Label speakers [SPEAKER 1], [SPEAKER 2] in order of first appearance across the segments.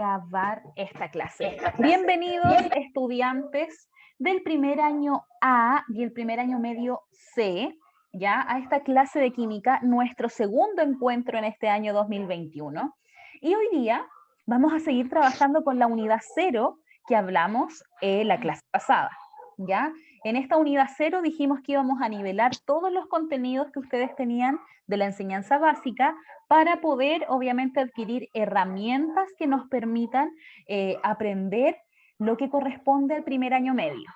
[SPEAKER 1] acabar esta clase. Bienvenidos, estudiantes del primer año A y el primer año medio C, ya a esta clase de química, nuestro segundo encuentro en este año 2021. Y hoy día vamos a seguir trabajando con la unidad 0 que hablamos la clase pasada, ¿ya? En esta unidad 0 dijimos que íbamos a nivelar todos los contenidos que ustedes tenían de la enseñanza básica para poder, obviamente, adquirir herramientas que nos permitan aprender lo que corresponde al primer año medio.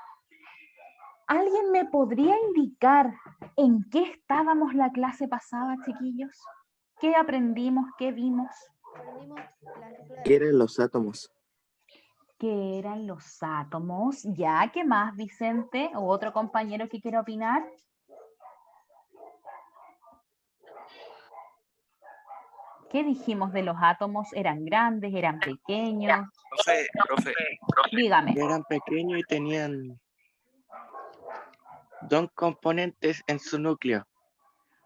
[SPEAKER 1] ¿Alguien me podría indicar en qué estábamos la clase pasada, chiquillos? ¿Qué aprendimos? ¿Qué vimos?
[SPEAKER 2] ¿Qué eran los átomos?
[SPEAKER 1] ¿Qué eran los átomos? ¿Ya? ¿Qué más, Vicente? ¿O otro compañero que quiera opinar? ¿Qué dijimos de los átomos? ¿Eran grandes? ¿Eran pequeños?
[SPEAKER 2] Profe.
[SPEAKER 1] Dígame.
[SPEAKER 2] Eran pequeños y tenían dos componentes en su núcleo.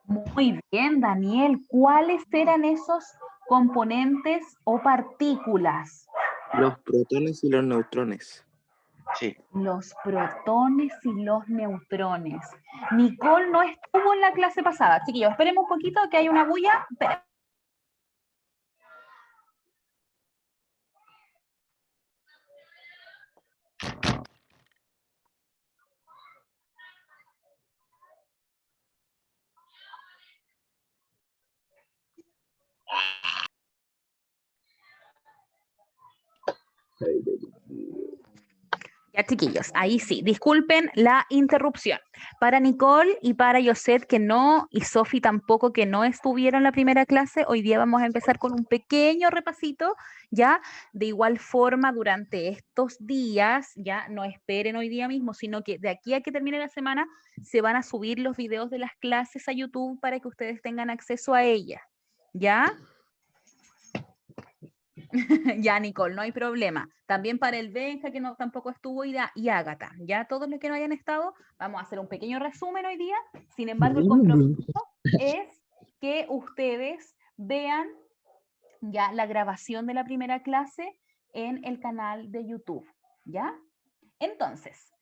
[SPEAKER 1] Muy bien, Daniel. ¿Cuáles eran esos componentes o partículas?
[SPEAKER 2] Los protones y los neutrones. Sí.
[SPEAKER 1] Los protones y los neutrones. Nicole no estuvo en la clase pasada. Chiquillos, esperemos un poquito que hay una bulla. Espera. Ya, chiquillos, ahí sí, disculpen la interrupción. Para Nicole y para Yoset que no, y Sofi tampoco que no estuvieron en la primera clase, hoy día vamos a empezar con un pequeño repasito, ya, de igual forma durante estos días, ya, no esperen hoy día mismo, sino que de aquí a que termine la semana se van a subir los videos de las clases a YouTube para que ustedes tengan acceso a ellas, ¿ya? Ya, Nicole, no hay problema. También para el Benja, que no, tampoco estuvo, y Ágata. Ya todos los que no hayan estado, vamos a hacer un pequeño resumen hoy día. Sin embargo, el compromiso es que ustedes vean ya la grabación de la primera clase en el canal de YouTube. ¿Ya? Entonces,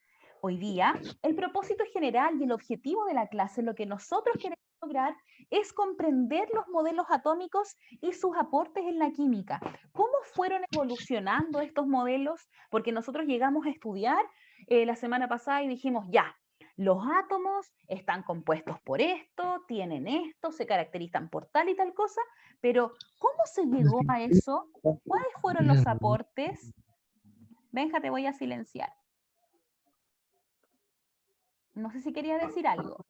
[SPEAKER 1] hoy día, el propósito general y el objetivo de la clase, lo que nosotros queremos lograr, es comprender los modelos atómicos y sus aportes en la química. ¿Cómo fueron evolucionando estos modelos? Porque nosotros llegamos a estudiar la semana pasada y dijimos, ya, los átomos están compuestos por esto, tienen esto, se caracterizan por tal y tal cosa, pero ¿cómo se llegó a eso? ¿Cuáles fueron los aportes? Benja, te voy a silenciar. No sé si quería decir algo.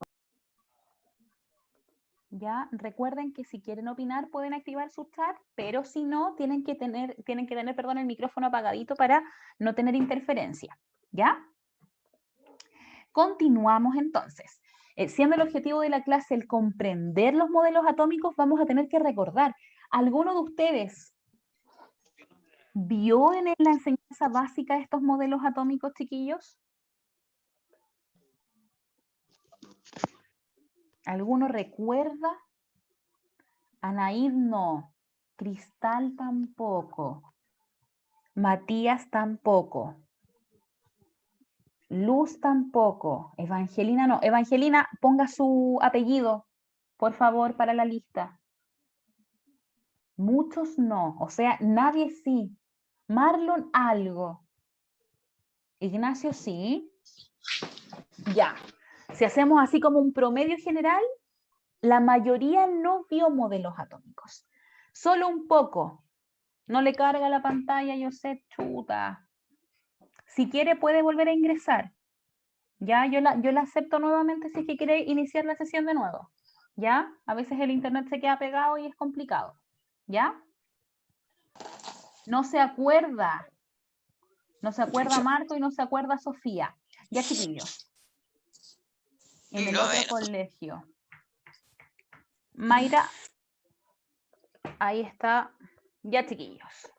[SPEAKER 1] Ya, recuerden que si quieren opinar pueden activar su chat, pero si no, tienen que tener, perdón, el micrófono apagadito para no tener interferencia. ¿Ya? Continuamos entonces. Siendo el objetivo de la clase el comprender los modelos atómicos, vamos a tener que recordar, ¿alguno de ustedes vio en la enseñanza básica estos modelos atómicos, chiquillos? ¿Alguno recuerda? Anaíd no, Cristal tampoco, Matías tampoco, Luz tampoco, Evangelina no. Evangelina, ponga su apellido, por favor, para la lista. Muchos no, o sea, nadie sí. Marlon algo. Ignacio sí. Ya. Si hacemos así como un promedio general, la mayoría no vio modelos atómicos. Solo un poco. No le carga la pantalla, yo sé, chuta. Si quiere puede volver a ingresar. Ya, yo la acepto nuevamente si es que quiere iniciar la sesión de nuevo. ¿Ya? A veces el internet se queda pegado y es complicado. ¿Ya? No se acuerda. No se acuerda Marco y no se acuerda Sofía. Ya, chiquillos. En el otro colegio. Mayra. Ahí está. Ya, chiquillos.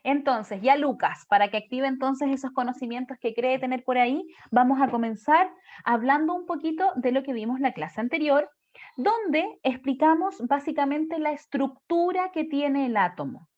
[SPEAKER 1] Entonces, ya Lucas, para que active entonces esos conocimientos que cree tener por ahí, vamos a comenzar hablando un poquito de lo que vimos la clase anterior, donde explicamos básicamente la estructura que tiene el átomo.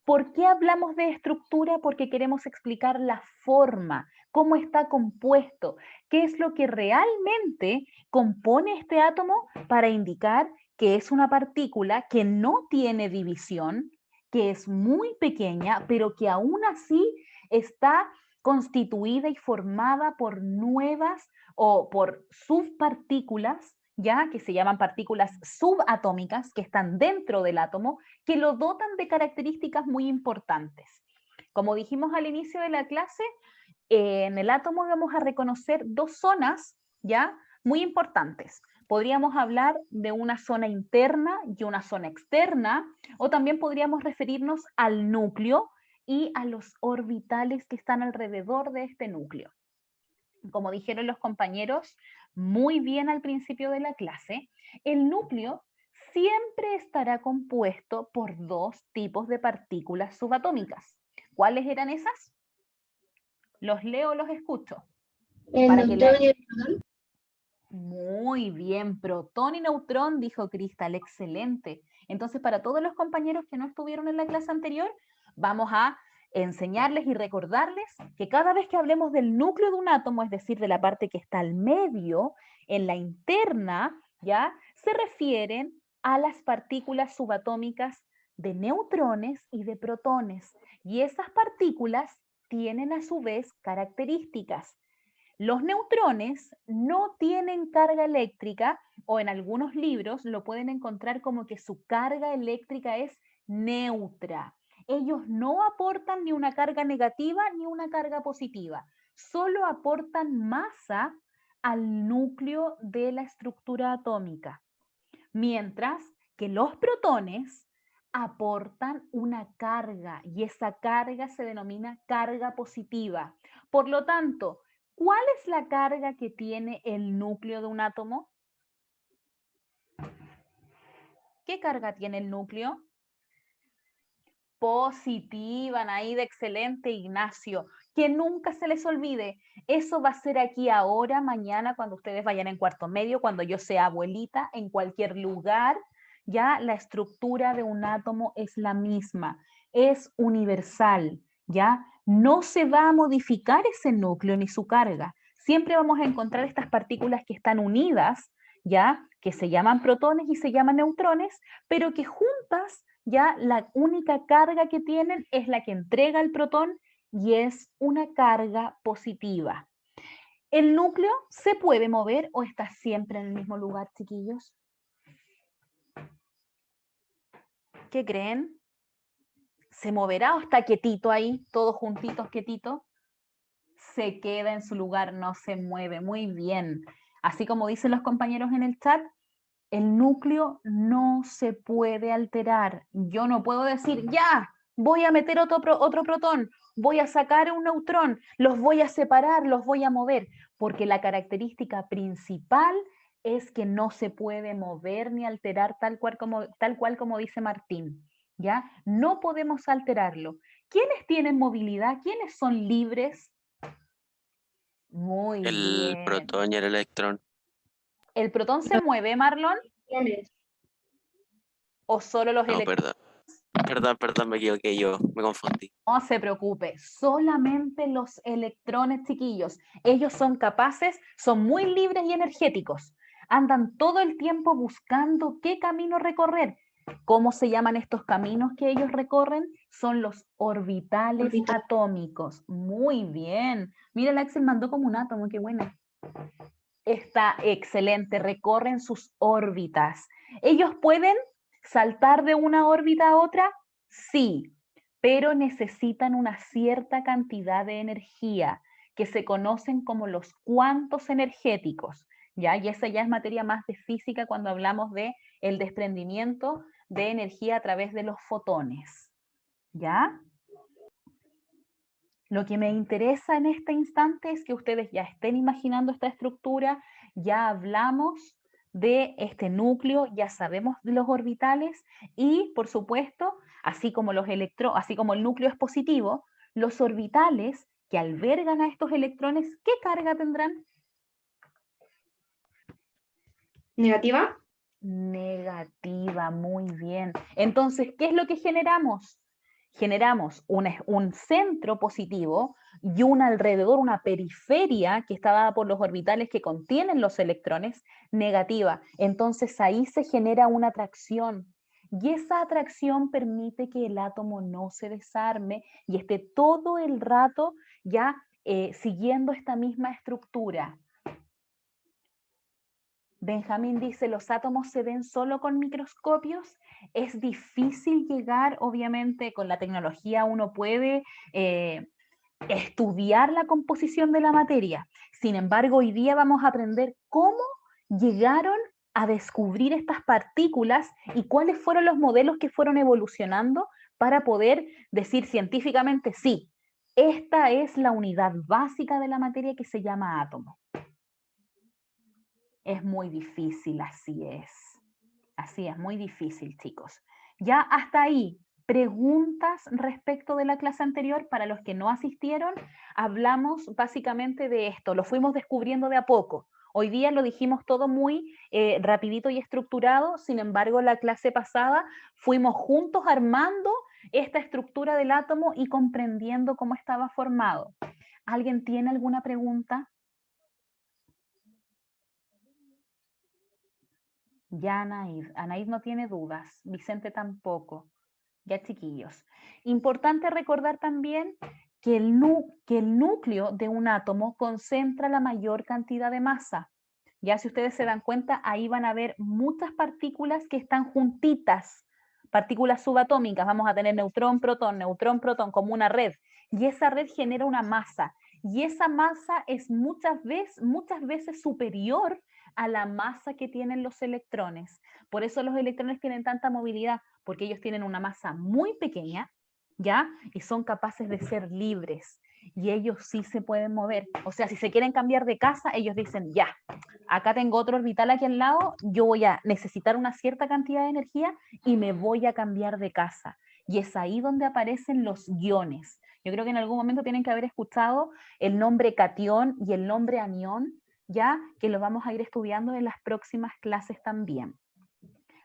[SPEAKER 1] ¿Por qué hablamos de estructura? Porque queremos explicar la forma, cómo está compuesto, qué es lo que realmente compone este átomo para indicar que es una partícula que no tiene división, que es muy pequeña, pero que aún así está constituida y formada por nuevas o por subpartículas, ya que se llaman partículas subatómicas, que están dentro del átomo, que lo dotan de características muy importantes. Como dijimos al inicio de la clase, en el átomo vamos a reconocer dos zonas, ¿ya? Muy importantes. Podríamos hablar de una zona interna y una zona externa, o también podríamos referirnos al núcleo y a los orbitales que están alrededor de este núcleo. Como dijeron los compañeros muy bien al principio de la clase, el núcleo siempre estará compuesto por dos tipos de partículas subatómicas. ¿Cuáles eran esas? ¿Los leo o los escucho?
[SPEAKER 3] El
[SPEAKER 1] Para que
[SPEAKER 3] neutrón y
[SPEAKER 1] lean.
[SPEAKER 3] el protón.
[SPEAKER 1] Muy bien, protón y neutrón, dijo Cristal, excelente. Entonces, para todos los compañeros que no estuvieron en la clase anterior, vamos a enseñarles y recordarles que cada vez que hablemos del núcleo de un átomo, es decir, de la parte que está al medio, en la interna, ¿ya? Se refieren a las partículas subatómicas de neutrones y de protones. Y esas partículas tienen a su vez características. Los neutrones no tienen carga eléctrica, o en algunos libros lo pueden encontrar como que su carga eléctrica es neutra. Ellos no aportan ni una carga negativa ni una carga positiva, solo aportan masa al núcleo de la estructura atómica. Mientras que los protones aportan una carga y esa carga se denomina carga positiva. Por lo tanto, ¿cuál es la carga que tiene el núcleo de un átomo? ¿Qué carga tiene el núcleo? Positiva, Naida, excelente, Ignacio. Que nunca se les olvide, eso va a ser aquí ahora, mañana, cuando ustedes vayan en cuarto medio, cuando yo sea abuelita, en cualquier lugar, ya la estructura de un átomo es la misma, es universal, ya no se va a modificar ese núcleo ni su carga. Siempre vamos a encontrar estas partículas que están unidas, ya que se llaman protones y se llaman neutrones, pero que juntas ya la única carga que tienen es la que entrega el protón y es una carga positiva. ¿El núcleo se puede mover o está siempre en el mismo lugar, chiquillos? ¿Qué creen? ¿Se moverá o está quietito ahí, todos juntitos, quietito? Se queda en su lugar, no se mueve. Muy bien. Así como dicen los compañeros en el chat, el núcleo no se puede alterar. Yo no puedo decir, ya, voy a meter otro protón, voy a sacar un neutrón, los voy a separar, los voy a mover, porque la característica principal es que no se puede mover ni alterar tal cual como dice Martín. ¿Ya? No podemos alterarlo. ¿Quiénes tienen movilidad? ¿Quiénes son libres? Muy
[SPEAKER 2] El
[SPEAKER 1] bien.
[SPEAKER 2] protón y el electrón.
[SPEAKER 1] ¿El protón se mueve, Marlon?
[SPEAKER 3] Neutrones.
[SPEAKER 1] ¿O solo los
[SPEAKER 2] No,
[SPEAKER 1] electrones?
[SPEAKER 2] perdón, me equivoqué yo, me confundí.
[SPEAKER 1] No se preocupe, solamente los electrones, chiquillos. Ellos son capaces, son muy libres y energéticos. Andan todo el tiempo buscando qué camino recorrer. ¿Cómo se llaman estos caminos que ellos recorren? Son los orbitales atómicos. Muy bien. Mira, el Axel mandó como un átomo, qué bueno. Está excelente, recorren sus órbitas. ¿Ellos pueden saltar de una órbita a otra? Sí, pero necesitan una cierta cantidad de energía que se conocen como los cuantos energéticos, ¿ya? Y esa ya es materia más de física cuando hablamos de el desprendimiento de energía a través de los fotones, ¿ya? Lo que me interesa en este instante es que ustedes ya estén imaginando esta estructura, ya hablamos de este núcleo, ya sabemos de los orbitales y, por supuesto, así como el núcleo es positivo, los orbitales que albergan a estos electrones, ¿qué carga tendrán?
[SPEAKER 3] ¿Negativa?
[SPEAKER 1] Negativa, muy bien. Entonces, ¿qué es lo que generamos? generamos un centro positivo y un alrededor, una periferia que está dada por los orbitales que contienen los electrones negativa. Entonces ahí se genera una atracción y esa atracción permite que el átomo no se desarme y esté todo el rato ya siguiendo esta misma estructura. Benjamín dice, ¿los átomos se ven solo con microscopios? Es difícil llegar, obviamente, con la tecnología uno puede estudiar la composición de la materia. Sin embargo, hoy día vamos a aprender cómo llegaron a descubrir estas partículas y cuáles fueron los modelos que fueron evolucionando para poder decir científicamente, sí, esta es la unidad básica de la materia que se llama átomo. Es muy difícil, así es. Así es, muy difícil, chicos. Ya hasta ahí, preguntas respecto de la clase anterior. Para los que no asistieron, hablamos básicamente de esto, lo fuimos descubriendo de a poco. Hoy día lo dijimos todo muy rapidito y estructurado, sin embargo, la clase pasada fuimos juntos armando esta estructura del átomo y comprendiendo cómo estaba formado. ¿Alguien tiene alguna pregunta? Ya Anaid no tiene dudas, Vicente tampoco. Ya chiquillos. Importante recordar también que el núcleo de un átomo concentra la mayor cantidad de masa. Ya si ustedes se dan cuenta, ahí van a ver muchas partículas que están juntitas, partículas subatómicas. Vamos a tener neutrón, protón, como una red. Y esa red genera una masa. Y esa masa es muchas veces superior a la masa que tienen los electrones. Por eso los electrones tienen tanta movilidad, porque ellos tienen una masa muy pequeña, ¿ya? Y son capaces de ser libres. Y ellos sí se pueden mover. O sea, si se quieren cambiar de casa, ellos dicen, ya, acá tengo otro orbital aquí al lado, yo voy a necesitar una cierta cantidad de energía y me voy a cambiar de casa. Y es ahí donde aparecen los iones. Yo creo que en algún momento tienen que haber escuchado el nombre catión y el nombre anión, ya que lo vamos a ir estudiando en las próximas clases también.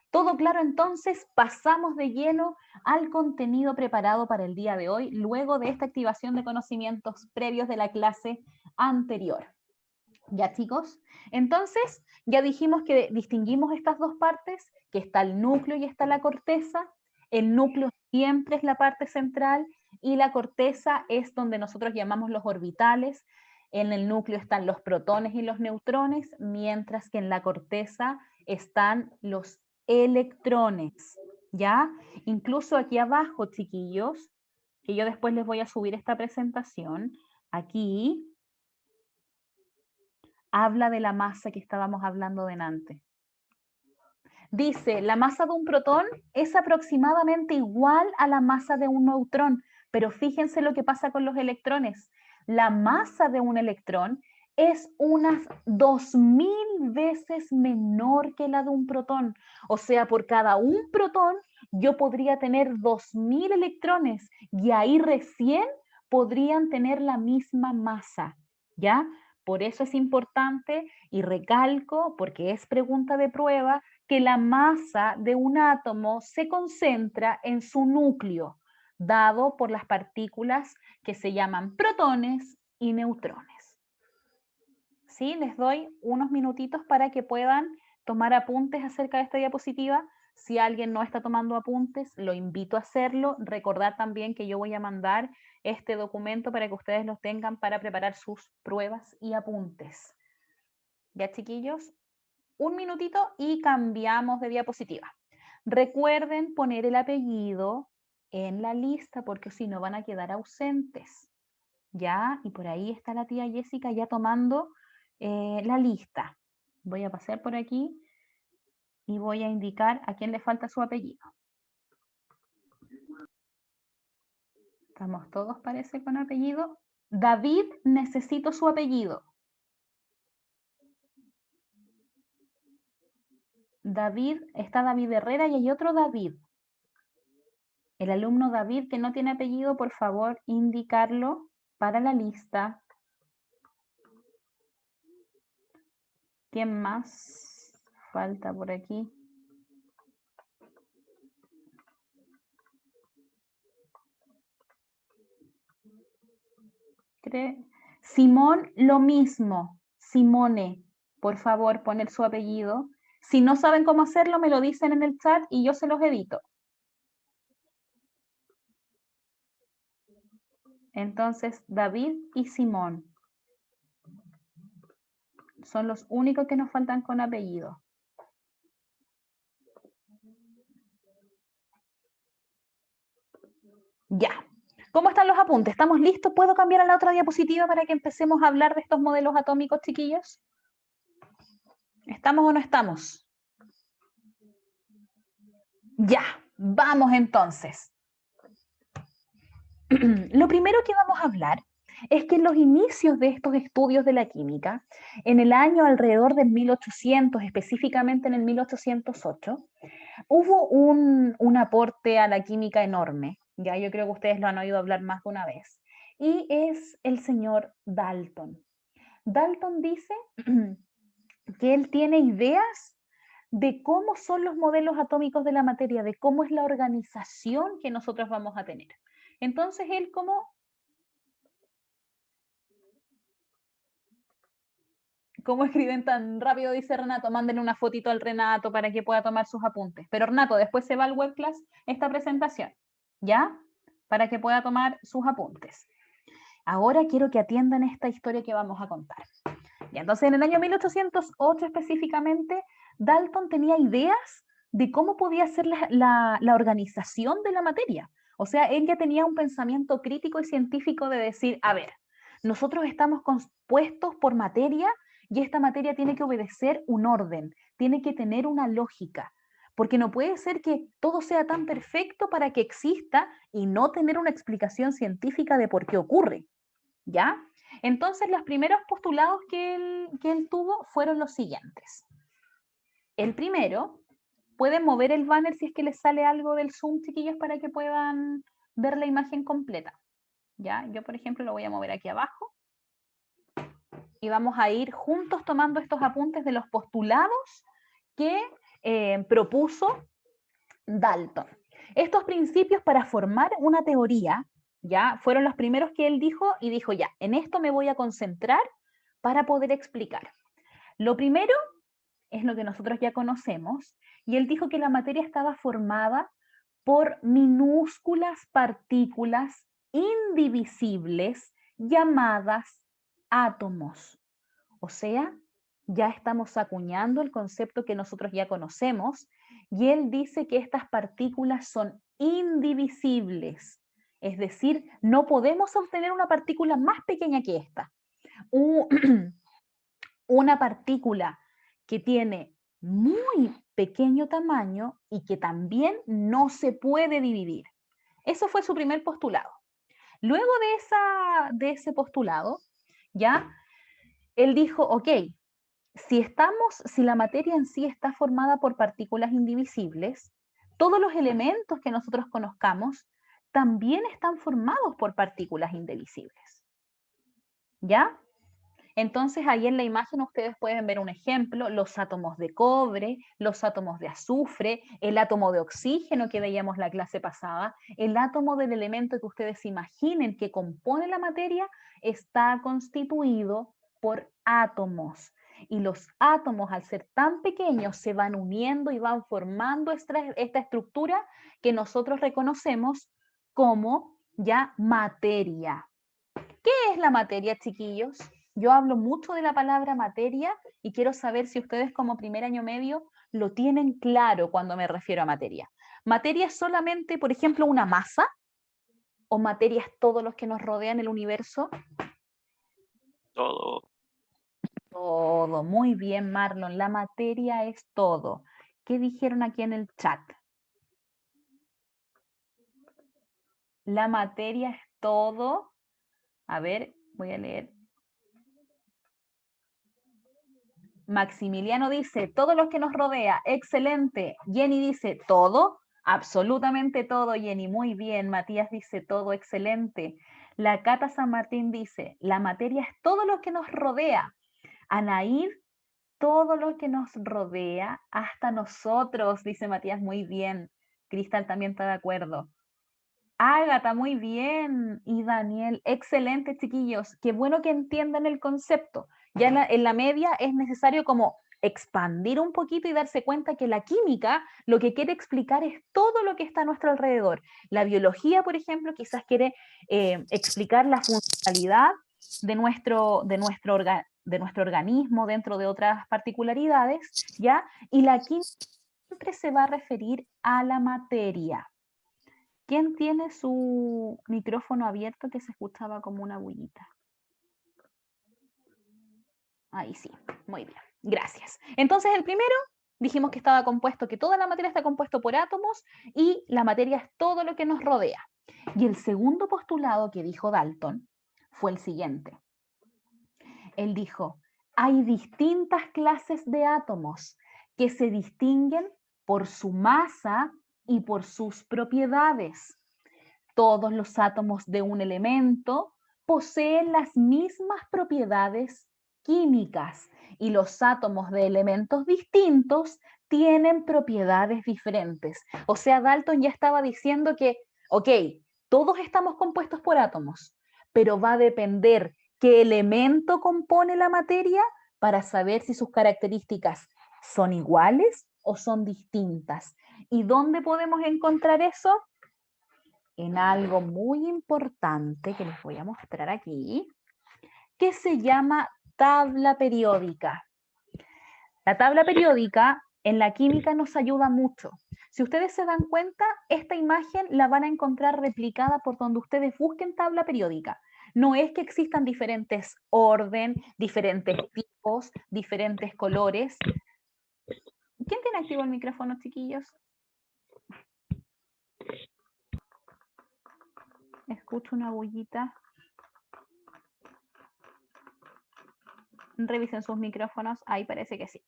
[SPEAKER 1] Todo claro, entonces pasamos de lleno al contenido preparado para el día de hoy, luego de esta activación de conocimientos previos de la clase anterior. ¿Ya, chicos? Entonces, ya dijimos que distinguimos estas dos partes, que está el núcleo y está la corteza. El núcleo siempre es la parte central y la corteza es donde nosotros llamamos los orbitales. En el núcleo están los protones y los neutrones, mientras que en la corteza están los electrones, ¿ya? Incluso aquí abajo, chiquillos, que yo después les voy a subir esta presentación, aquí habla de la masa que estábamos hablando delante. Dice, la masa de un protón es aproximadamente igual a la masa de un neutrón, pero fíjense lo que pasa con los electrones. La masa de un electrón es unas 2000 veces menor que la de un protón. O sea, por cada un protón yo podría tener 2000 electrones y ahí recién podrían tener la misma masa, ¿ya? Por eso es importante y recalco, porque es pregunta de prueba, que la masa de un átomo se concentra en su núcleo, dado por las partículas que se llaman protones y neutrones. ¿Sí? Les doy unos minutitos para que puedan tomar apuntes acerca de esta diapositiva. Si alguien no está tomando apuntes, lo invito a hacerlo. Recordad también que yo voy a mandar este documento para que ustedes los tengan para preparar sus pruebas y apuntes. ¿Ya, chiquillos? Un minutito y cambiamos de diapositiva. Recuerden poner el apellido en la lista porque si no van a quedar ausentes. ¿Ya? Y por ahí está la tía Jessica ya tomando la lista. Voy a pasar por aquí y voy a indicar a quién le falta su apellido. Estamos todos, parece, con apellido. David, necesito su apellido. David, está David Herrera y hay otro David. El alumno David que no tiene apellido, por favor, indicarlo para la lista. ¿Quién más falta por aquí? Simón, lo mismo. Simone, por favor, poner su apellido. Si no saben cómo hacerlo, me lo dicen en el chat y yo se los edito. Entonces, David y Simón son los únicos que nos faltan con apellido. Ya. ¿Cómo están los apuntes? ¿Estamos listos? ¿Puedo cambiar a la otra diapositiva para que empecemos a hablar de estos modelos atómicos, chiquillos? ¿Estamos o no estamos? Ya, vamos entonces. Lo primero que vamos a hablar es que en los inicios de estos estudios de la química, en el año alrededor del 1800, específicamente en el 1808, hubo un aporte a la química enorme. Ya yo creo que ustedes lo han oído hablar más de una vez. Y es el señor Dalton. Dalton dice que él tiene ideas de cómo son los modelos atómicos de la materia, de cómo es la organización que nosotros vamos a tener. Entonces él ¿Cómo escriben tan rápido? Dice Renato, mándenle una fotito al Renato para que pueda tomar sus apuntes. Pero Renato, después se va al webclass esta presentación, ¿ya? Para que pueda tomar sus apuntes. Ahora quiero que atiendan esta historia que vamos a contar. Y entonces, en el año 1808 específicamente, Dalton tenía ideas de cómo podía ser la organización de la materia. O sea, él ya tenía un pensamiento crítico y científico de decir, a ver, nosotros estamos compuestos por materia y esta materia tiene que obedecer un orden, tiene que tener una lógica, porque no puede ser que todo sea tan perfecto para que exista y no tener una explicación científica de por qué ocurre, ¿ya? Entonces, los primeros postulados que él tuvo fueron los siguientes. El primero, pueden mover el banner si es que les sale algo del Zoom, chiquillos, para que puedan ver la imagen completa. ¿Ya? Yo, por ejemplo, lo voy a mover aquí abajo y vamos a ir juntos tomando estos apuntes de los postulados que propuso Dalton. Estos principios para formar una teoría, ya, fueron los primeros que él dijo y dijo, ya, en esto me voy a concentrar para poder explicar. Lo primero es lo que nosotros ya conocemos, y él dijo que la materia estaba formada por minúsculas partículas indivisibles llamadas átomos. O sea, ya estamos acuñando el concepto que nosotros ya conocemos, y él dice que estas partículas son indivisibles. Es decir, no podemos obtener una partícula más pequeña que esta. Una partícula que tiene muy pequeño tamaño y que también no se puede dividir. Eso fue su primer postulado. Luego de ese postulado, ya, él dijo, ok, si la materia en sí está formada por partículas indivisibles, todos los elementos que nosotros conozcamos también están formados por partículas indivisibles. ¿Ya? Entonces, ahí en la imagen ustedes pueden ver un ejemplo, los átomos de cobre, los átomos de azufre, el átomo de oxígeno que veíamos la clase pasada, el átomo del elemento que ustedes imaginen que compone la materia está constituido por átomos. Y los átomos, al ser tan pequeños, se van uniendo y van formando esta estructura que nosotros reconocemos como ya materia. ¿Qué es la materia, chiquillos? Yo hablo mucho de la palabra materia y quiero saber si ustedes como primer año medio lo tienen claro cuando me refiero a materia. ¿Materia es solamente, por ejemplo, una masa? ¿O materia es todo lo que nos rodea en el universo?
[SPEAKER 2] Todo.
[SPEAKER 1] Todo. Muy bien, Marlon. La materia es todo. ¿Qué dijeron aquí en el chat? La materia es todo. A ver, voy a leer. Maximiliano dice, todo lo que nos rodea, excelente. Jenny dice, todo, absolutamente todo, Jenny, muy bien. Matías dice, todo, excelente. La Cata San Martín dice, la materia es todo lo que nos rodea. Anaír, todo lo que nos rodea, hasta nosotros, dice Matías, muy bien. Cristal también está de acuerdo. Ágata, muy bien. Y Daniel, excelente, chiquillos. Qué bueno que entiendan el concepto. Ya en la media es necesario como expandir un poquito y darse cuenta que la química lo que quiere explicar es todo lo que está a nuestro alrededor. La biología, por ejemplo, quizás quiere explicar la funcionalidad de nuestro organismo dentro de otras particularidades, ¿ya? Y la química siempre se va a referir a la materia. ¿Quién tiene su micrófono abierto que se escuchaba como una bullita? Ahí sí, muy bien, gracias. Entonces el primero dijimos que estaba compuesto, que toda la materia está compuesto por átomos y la materia es todo lo que nos rodea. Y el segundo postulado que dijo Dalton fue el siguiente. Él dijo, hay distintas clases de átomos que se distinguen por su masa y por sus propiedades. Todos los átomos de un elemento poseen las mismas propiedades químicas y los átomos de elementos distintos tienen propiedades diferentes. O sea, Dalton ya estaba diciendo que, ok, todos estamos compuestos por átomos, pero va a depender qué elemento compone la materia para saber si sus características son iguales o son distintas. ¿Y dónde podemos encontrar eso? En algo muy importante que les voy a mostrar aquí, que se llama tabla periódica. La tabla periódica en la química nos ayuda mucho. Si ustedes se dan cuenta, esta imagen la van a encontrar replicada por donde ustedes busquen tabla periódica. No es que existan diferentes orden, diferentes tipos, diferentes colores. ¿Quién tiene activo el micrófono, chiquillos? Escucho una bullita. Revisen sus micrófonos. Ahí parece que sí.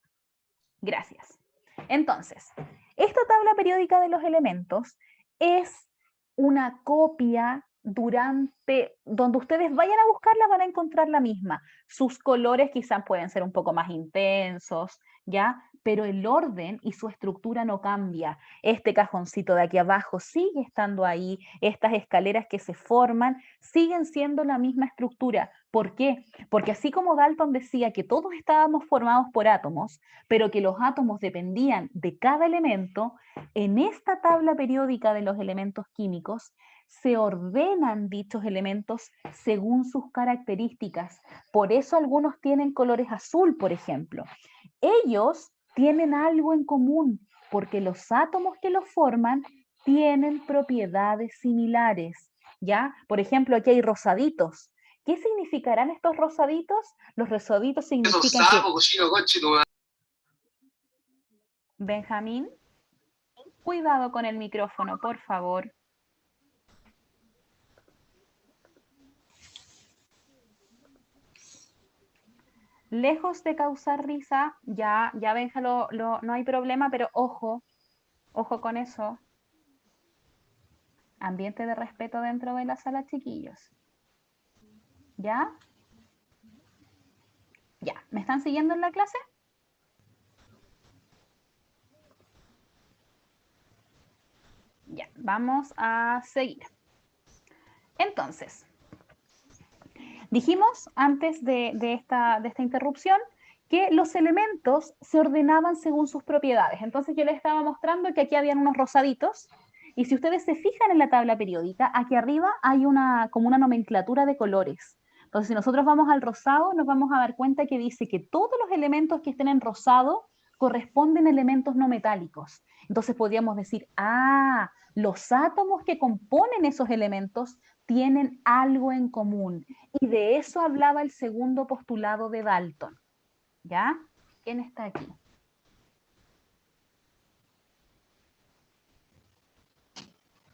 [SPEAKER 1] Gracias. Entonces, esta tabla periódica de los elementos es una copia donde ustedes vayan a buscarla, van a encontrar la misma. Sus colores quizás pueden ser un poco más intensos, ¿ya? Pero el orden y su estructura no cambia. Este cajoncito de aquí abajo sigue estando ahí, estas escaleras que se forman siguen siendo la misma estructura. ¿Por qué? Porque así como Dalton decía que todos estábamos formados por átomos, pero que los átomos dependían de cada elemento, en esta tabla periódica de los elementos químicos se ordenan dichos elementos según sus características. Por eso algunos tienen colores azul, por ejemplo. Ellos tienen algo en común, porque los átomos que los forman tienen propiedades similares, ¿ya? Por ejemplo, aquí hay rosaditos. ¿Qué significarán estos rosaditos? Los rosaditos significan que... Benjamín, cuidado con el micrófono, por favor. Lejos de causar risa, ya Benja, no hay problema, pero ojo con eso. Ambiente de respeto dentro de la sala, chiquillos. ¿Ya? Ya, ¿me están siguiendo en la clase? Ya, vamos a seguir. Entonces, dijimos antes de esta interrupción que los elementos se ordenaban según sus propiedades. Entonces yo les estaba mostrando que aquí habían unos rosaditos y si ustedes se fijan en la tabla periódica, aquí arriba hay como una nomenclatura de colores. Entonces si nosotros vamos al rosado, nos vamos a dar cuenta que dice que todos los elementos que estén en rosado corresponden a elementos no metálicos. Entonces podríamos decir, los átomos que componen esos elementos tienen algo en común. Y de eso hablaba el segundo postulado de Dalton. ¿Ya? ¿Quién está aquí?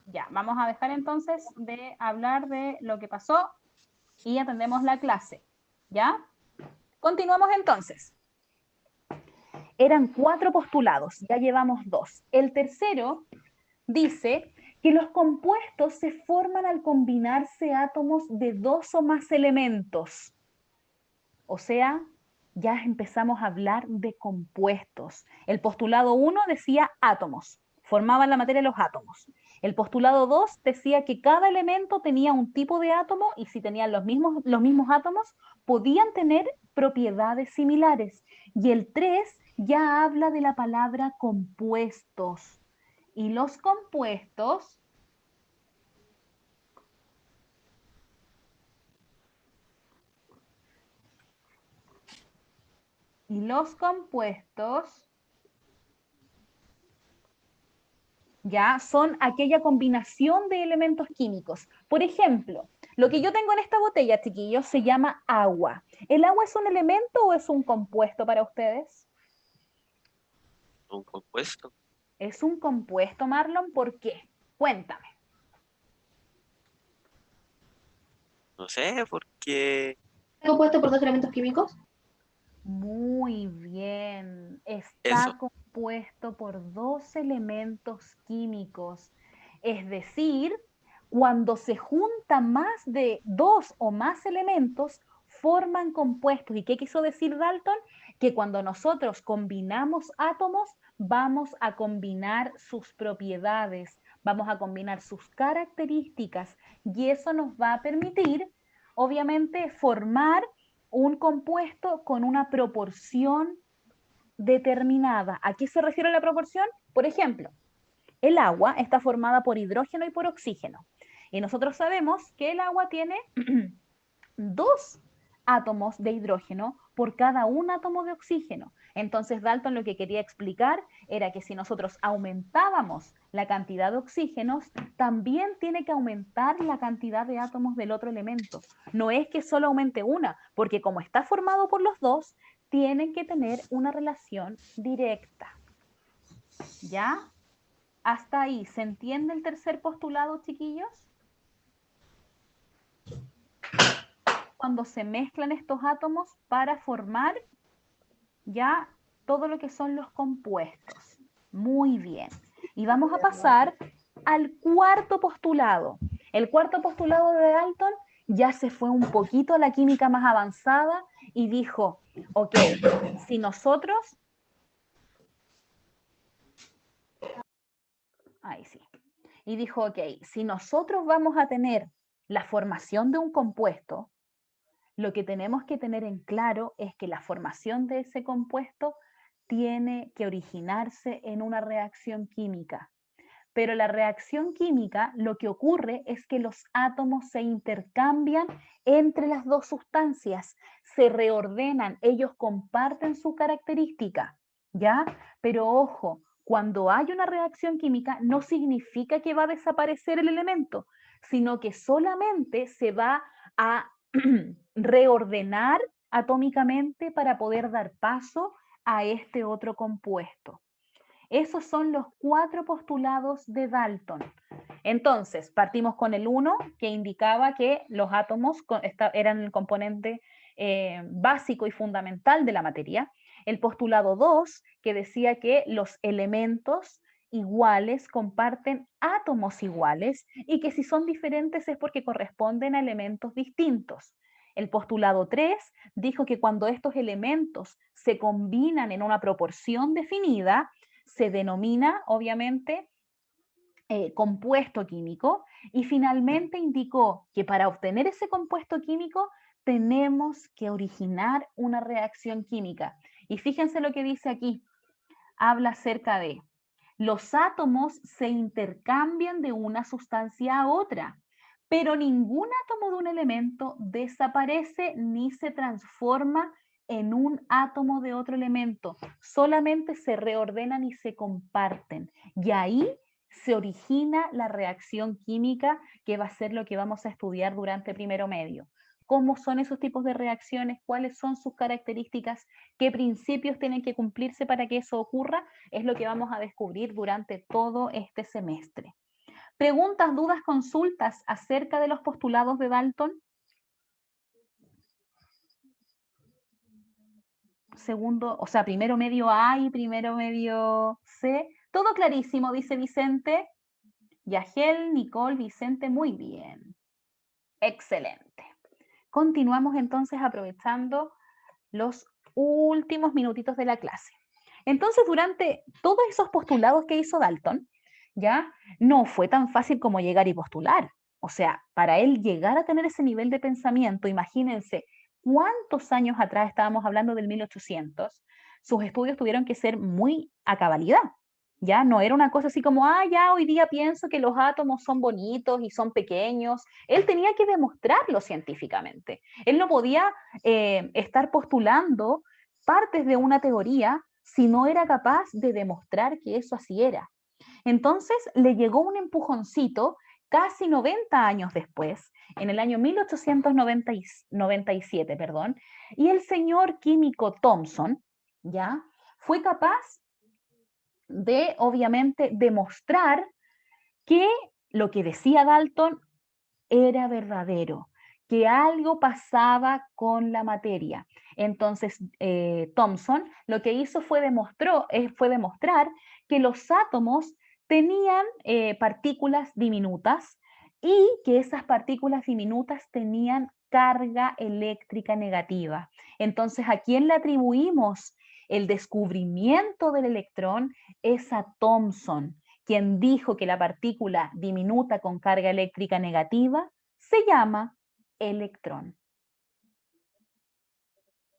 [SPEAKER 1] Ya, vamos a dejar entonces de hablar de lo que pasó y atendemos la clase. ¿Ya? Continuamos entonces. Eran 4 postulados, ya llevamos 2. El tercero dice que los compuestos se forman al combinarse átomos de 2 o más elementos. O sea, ya empezamos a hablar de compuestos. El postulado 1 decía átomos, formaban la materia los átomos. El postulado 2 decía que cada elemento tenía un tipo de átomo y si tenían los mismos átomos, podían tener propiedades similares. Y el 3 ya habla de la palabra compuestos. Y los compuestos ya son aquella combinación de elementos químicos. Por ejemplo, lo que yo tengo en esta botella, chiquillos, se llama agua. ¿El agua es un elemento o es un compuesto para ustedes?
[SPEAKER 2] Un compuesto.
[SPEAKER 1] ¿Es un compuesto, Marlon? ¿Por qué? Cuéntame.
[SPEAKER 2] No sé, porque
[SPEAKER 3] ¿Está compuesto por dos elementos químicos?
[SPEAKER 1] Muy bien.
[SPEAKER 2] eso.
[SPEAKER 1] Está compuesto por dos elementos químicos. Es decir, cuando se juntan más de dos o más elementos, forman compuestos. ¿Y qué quiso decir Dalton? Que cuando nosotros combinamos átomos, vamos a combinar sus propiedades, vamos a combinar sus características y eso nos va a permitir, obviamente, formar un compuesto con una proporción determinada. ¿A qué se refiere la proporción? Por ejemplo, el agua está formada por hidrógeno y por oxígeno. Y nosotros sabemos que el agua tiene dos átomos de hidrógeno por cada un átomo de oxígeno. Entonces Dalton lo que quería explicar era que si nosotros aumentábamos la cantidad de oxígenos, también tiene que aumentar la cantidad de átomos del otro elemento. No es que solo aumente una, porque como está formado por los dos, tienen que tener una relación directa. ¿Ya? Hasta ahí, ¿se entiende el tercer postulado, chiquillos? Cuando se mezclan estos átomos para formar ya todo lo que son los compuestos. Muy bien. Y vamos a pasar al cuarto postulado. El cuarto postulado de Dalton ya se fue un poquito a la química más avanzada y dijo, ok, si nosotros... Ahí sí. Y dijo, ok, si nosotros vamos a tener la formación de un compuesto, lo que tenemos que tener en claro es que la formación de ese compuesto tiene que originarse en una reacción química. Pero la reacción química, lo que ocurre es que los átomos se intercambian entre las dos sustancias, se reordenan, ellos comparten su característica, ¿ya? Pero ojo, cuando hay una reacción química no significa que va a desaparecer el elemento, sino que solamente se va a reordenar atómicamente para poder dar paso a este otro compuesto. Esos son los 4 postulados de Dalton. Entonces, partimos con el 1, que indicaba que los átomos eran el componente básico y fundamental de la materia. El postulado 2, que decía que los elementos iguales comparten átomos iguales y que si son diferentes es porque corresponden a elementos distintos. El postulado 3 dijo que cuando estos elementos se combinan en una proporción definida, se denomina, obviamente, compuesto químico, y finalmente indicó que para obtener ese compuesto químico tenemos que originar una reacción química. Y fíjense lo que dice aquí, habla acerca de los átomos se intercambian de una sustancia a otra, pero ningún átomo de un elemento desaparece ni se transforma en un átomo de otro elemento, solamente se reordenan y se comparten. Y ahí se origina la reacción química que va a ser lo que vamos a estudiar durante primero medio. ¿Cómo son esos tipos de reacciones? ¿Cuáles son sus características? ¿Qué principios tienen que cumplirse para que eso ocurra? Es lo que vamos a descubrir durante todo este semestre. ¿Preguntas, dudas, consultas acerca de los postulados de Dalton? Segundo, o sea, primero medio A y primero medio C. Todo clarísimo, dice Vicente. Yagel, Nicole, Vicente, muy bien. Excelente. Continuamos entonces aprovechando los últimos minutitos de la clase. Entonces, durante todos esos postulados que hizo Dalton, ¿ya? No fue tan fácil como llegar y postular. O sea, para él llegar a tener ese nivel de pensamiento, imagínense cuántos años atrás, estábamos hablando del 1800, sus estudios tuvieron que ser muy a cabalidad. Ya no era una cosa así como, ya hoy día pienso que los átomos son bonitos y son pequeños. Él tenía que demostrarlo científicamente. Él no podía estar postulando partes de una teoría si no era capaz de demostrar que eso así era. Entonces le llegó un empujoncito casi 90 años después, en el año 1897, perdón, y el señor químico Thomson, ¿ya? Fue capaz de, obviamente, demostrar que lo que decía Dalton era verdadero, que algo pasaba con la materia. Entonces, Thomson lo que hizo fue demostrar que los átomos tenían partículas diminutas y que esas partículas diminutas tenían carga eléctrica negativa. Entonces, ¿a quién le atribuimos el descubrimiento del electrón? Es a Thomson, quien dijo que la partícula diminuta con carga eléctrica negativa se llama electrón.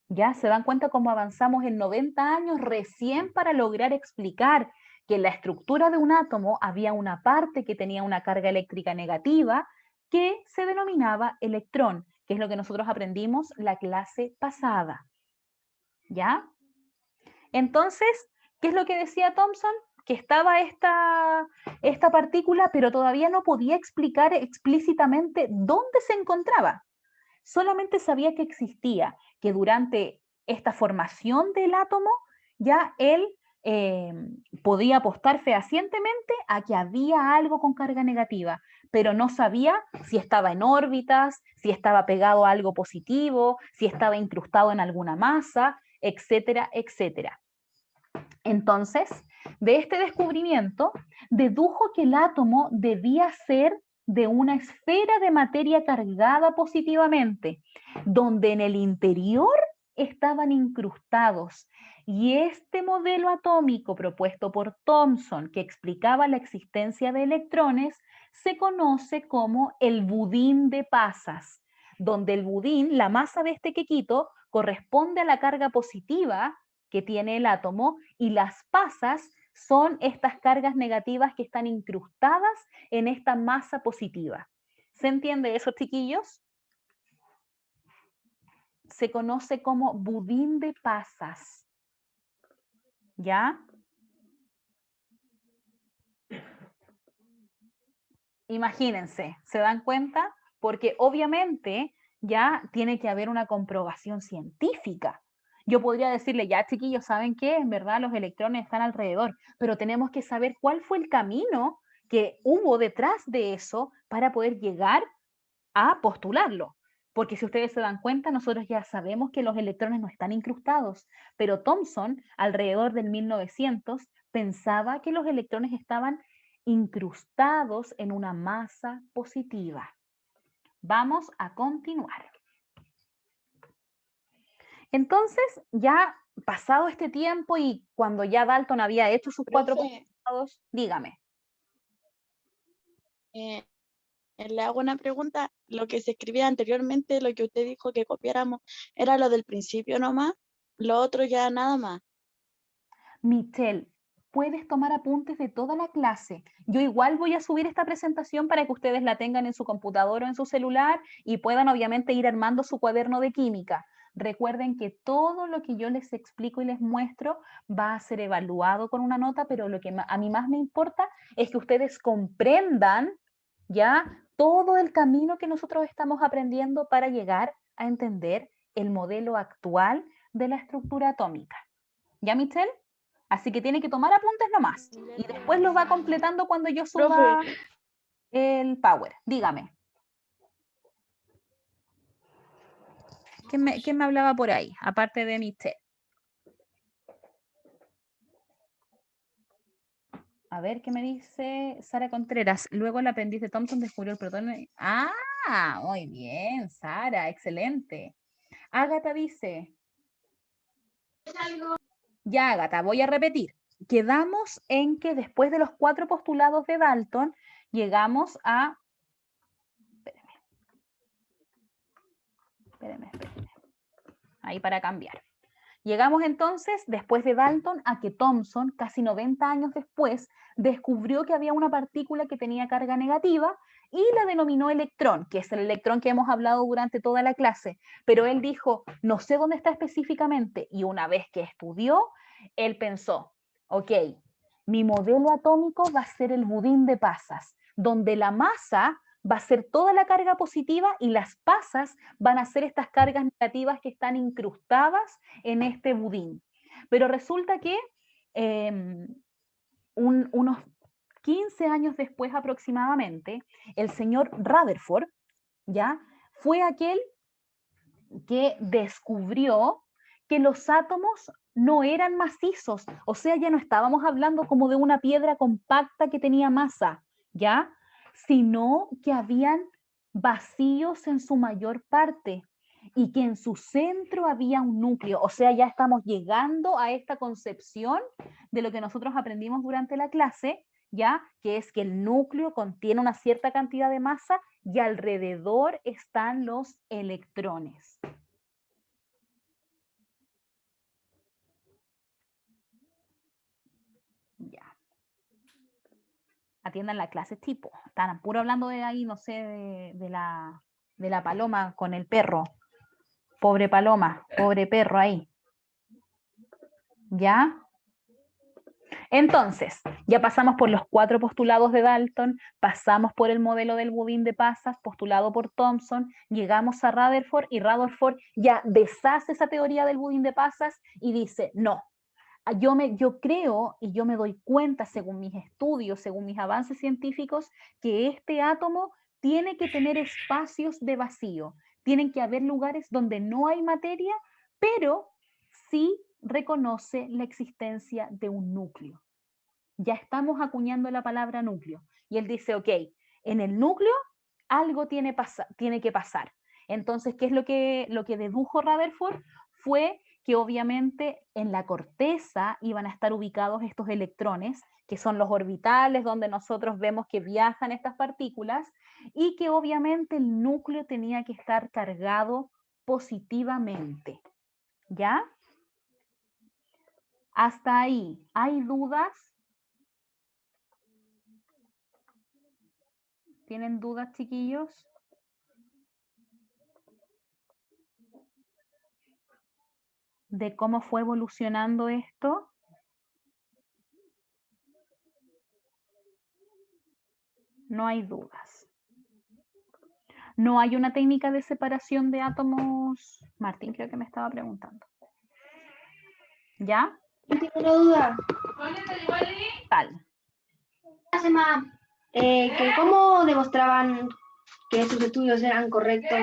[SPEAKER 1] ¿Ya se dan cuenta cómo avanzamos en 90 años recién para lograr explicar que en la estructura de un átomo había una parte que tenía una carga eléctrica negativa que se denominaba electrón, que es lo que nosotros aprendimos la clase pasada? ¿Ya? Entonces, ¿qué es lo que decía Thomson? Que estaba esta partícula, pero todavía no podía explicar explícitamente dónde se encontraba. Solamente sabía que existía, que durante esta formación del átomo, ya él podía apostar fehacientemente a que había algo con carga negativa, pero no sabía si estaba en órbitas, si estaba pegado a algo positivo, si estaba incrustado en alguna masa, etcétera, etcétera. Entonces, de este descubrimiento, dedujo que el átomo debía ser de una esfera de materia cargada positivamente, donde en el interior estaban incrustados. Y este modelo atómico propuesto por Thomson, que explicaba la existencia de electrones, se conoce como el budín de pasas, donde el budín, la masa de este quequito, corresponde a la carga positiva que tiene el átomo, y las pasas son estas cargas negativas que están incrustadas en esta masa positiva. ¿Se entiende eso, chiquillos? Se conoce como budín de pasas. ¿Ya? Imagínense, ¿se dan cuenta? Porque obviamente ya tiene que haber una comprobación científica. Yo podría decirle, ya chiquillos, ¿saben qué? En verdad los electrones están alrededor, pero tenemos que saber cuál fue el camino que hubo detrás de eso para poder llegar a postularlo. Porque si ustedes se dan cuenta, nosotros ya sabemos que los electrones no están incrustados, pero Thomson, alrededor del 1900, pensaba que los electrones estaban incrustados en una masa positiva. Vamos a continuar. Entonces, ya pasado este tiempo y cuando ya Dalton había hecho sus 4 postulados, dígame.
[SPEAKER 4] Le hago una pregunta. Lo que se escribía anteriormente, lo que usted dijo que copiáramos, ¿era lo del principio nomás? Lo otro ya nada más.
[SPEAKER 1] Michelle, puedes tomar apuntes de toda la clase. Yo igual voy a subir esta presentación para que ustedes la tengan en su computador o en su celular y puedan obviamente ir armando su cuaderno de química. Recuerden que todo lo que yo les explico y les muestro va a ser evaluado con una nota, pero lo que a mí más me importa es que ustedes comprendan ya todo el camino que nosotros estamos aprendiendo para llegar a entender el modelo actual de la estructura atómica. ¿Ya, Michelle? Así que tiene que tomar apuntes nomás. Y después los va completando cuando yo suba el Power. Dígame. ¿Quién me hablaba por ahí? Aparte de Michelle. A ver, ¿qué me dice Sara Contreras? Luego el aprendiz de Thomson descubrió el protón. Ah, muy bien, Sara, excelente. Ágata dice. Ya, Ágata, voy a repetir. quedamos en que después de los 4 postulados de Dalton, llegamos a... Espérenme. Ahí para cambiar. Llegamos entonces, después de Dalton, a que Thomson, casi 90 años después, descubrió que había una partícula que tenía carga negativa y la denominó electrón, que es el electrón que hemos hablado durante toda la clase. Pero él dijo, no sé dónde está específicamente, y una vez que estudió, él pensó, ok, mi modelo atómico va a ser el budín de pasas, donde la masa va a ser toda la carga positiva y las pasas van a ser estas cargas negativas que están incrustadas en este budín. Pero resulta que unos 15 años después aproximadamente, el señor Rutherford, ¿ya? Fue aquel que descubrió que los átomos no eran macizos, o sea, ya no estábamos hablando como de una piedra compacta que tenía masa, ¿ya? Sino que habían vacíos en su mayor parte y que en su centro había un núcleo, o sea, ya estamos llegando a esta concepción de lo que nosotros aprendimos durante la clase, ¿ya? Que es que el núcleo contiene una cierta cantidad de masa y alrededor están los electrones. Ya. Atiendan la clase tipo. Están puro hablando de ahí, no sé, de la paloma con el perro. Pobre paloma, pobre perro ahí. ¿Ya? Entonces, ya pasamos por los 4 postulados de Dalton, pasamos por el modelo del budín de pasas postulado por Thomson, llegamos a Rutherford y Rutherford ya deshace esa teoría del budín de pasas y dice, no, yo creo y yo me doy cuenta según mis estudios, según mis avances científicos, que este átomo tiene que tener espacios de vacío, tienen que haber lugares donde no hay materia, pero sí reconoce la existencia de un núcleo. Ya estamos acuñando la palabra núcleo. Y él dice, ok, en el núcleo algo tiene que pasar. Entonces, ¿qué es lo que dedujo Rutherford? Fue que obviamente en la corteza iban a estar ubicados estos electrones, que son los orbitales donde nosotros vemos que viajan estas partículas, y que obviamente el núcleo tenía que estar cargado positivamente. ¿Ya? Hasta ahí, ¿hay dudas? ¿Tienen dudas, chiquillos? ¿De cómo fue evolucionando esto? No hay dudas. No hay una técnica de separación de átomos. Martín creo que me estaba preguntando. ¿Ya?
[SPEAKER 3] Yo tengo una duda.
[SPEAKER 1] Tal.
[SPEAKER 3] Que ¿cómo demostraban que sus estudios eran correctos?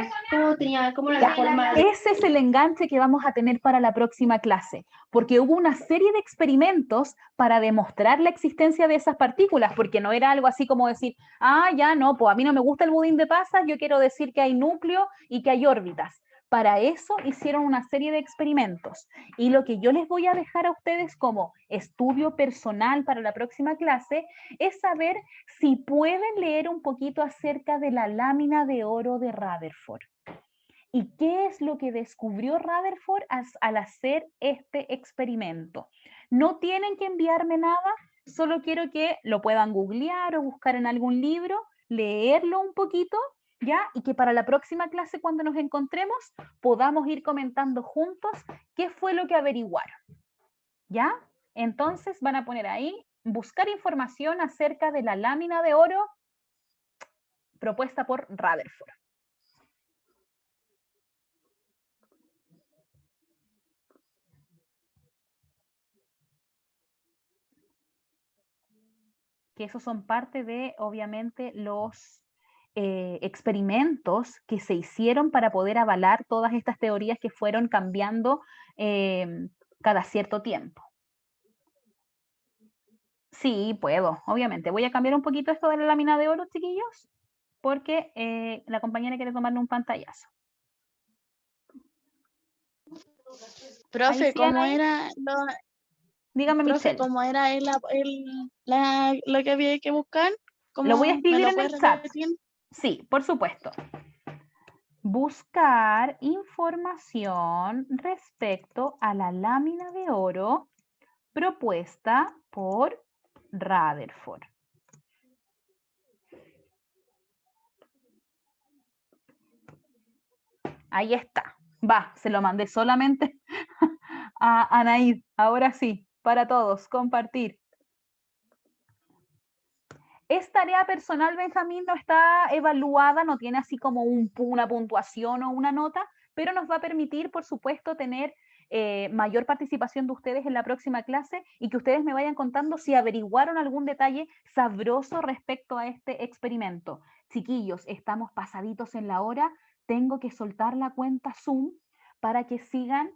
[SPEAKER 3] ¿Cómo la forma de...
[SPEAKER 1] Ese es el enganche que vamos a tener para la próxima clase, porque hubo una serie de experimentos para demostrar la existencia de esas partículas, porque no era algo así como decir, ah, ya no, pues a mí no me gusta el budín de pasas, yo quiero decir que hay núcleo y que hay órbitas. Para eso hicieron una serie de experimentos. Y lo que yo les voy a dejar a ustedes como estudio personal para la próxima clase es saber si pueden leer un poquito acerca de la lámina de oro de Rutherford. ¿Y qué es lo que descubrió Rutherford al hacer este experimento? No tienen que enviarme nada, solo quiero que lo puedan googlear o buscar en algún libro, leerlo un poquito, ¿ya? Y que para la próxima clase, cuando nos encontremos, podamos ir comentando juntos qué fue lo que averiguaron, ¿ya? Entonces van a poner ahí, buscar información acerca de la lámina de oro propuesta por Rutherford. Que esos son parte de, obviamente, los experimentos que se hicieron para poder avalar todas estas teorías que fueron cambiando cada cierto tiempo. Sí, puedo, obviamente. Voy a cambiar un poquito esto de la lámina de oro, chiquillos, porque la compañera quiere tomarle un pantallazo.
[SPEAKER 4] Profe,
[SPEAKER 1] Ahí sí,
[SPEAKER 4] ¿cómo
[SPEAKER 1] Anaí.
[SPEAKER 4] era
[SPEAKER 1] Dígame,
[SPEAKER 4] Profe,
[SPEAKER 1] Michelle.
[SPEAKER 4] ¿cómo era lo que había que buscar?
[SPEAKER 1] Lo voy a
[SPEAKER 4] ¿Me
[SPEAKER 1] escribir
[SPEAKER 4] lo
[SPEAKER 1] en
[SPEAKER 4] puedes
[SPEAKER 1] el chat.
[SPEAKER 4] repetir?
[SPEAKER 1] Sí, por supuesto. Buscar información respecto a la lámina de oro propuesta por Rutherford. Ahí está. Va, se lo mandé solamente a Anaid. Ahora sí, para todos, compartir. Es tarea personal, Benjamín, no está evaluada, no tiene así como una puntuación o una nota, pero nos va a permitir, por supuesto, tener mayor participación de ustedes en la próxima clase y que ustedes me vayan contando si averiguaron algún detalle sabroso respecto a este experimento. Chiquillos, estamos pasaditos en la hora, tengo que soltar la cuenta Zoom para que sigan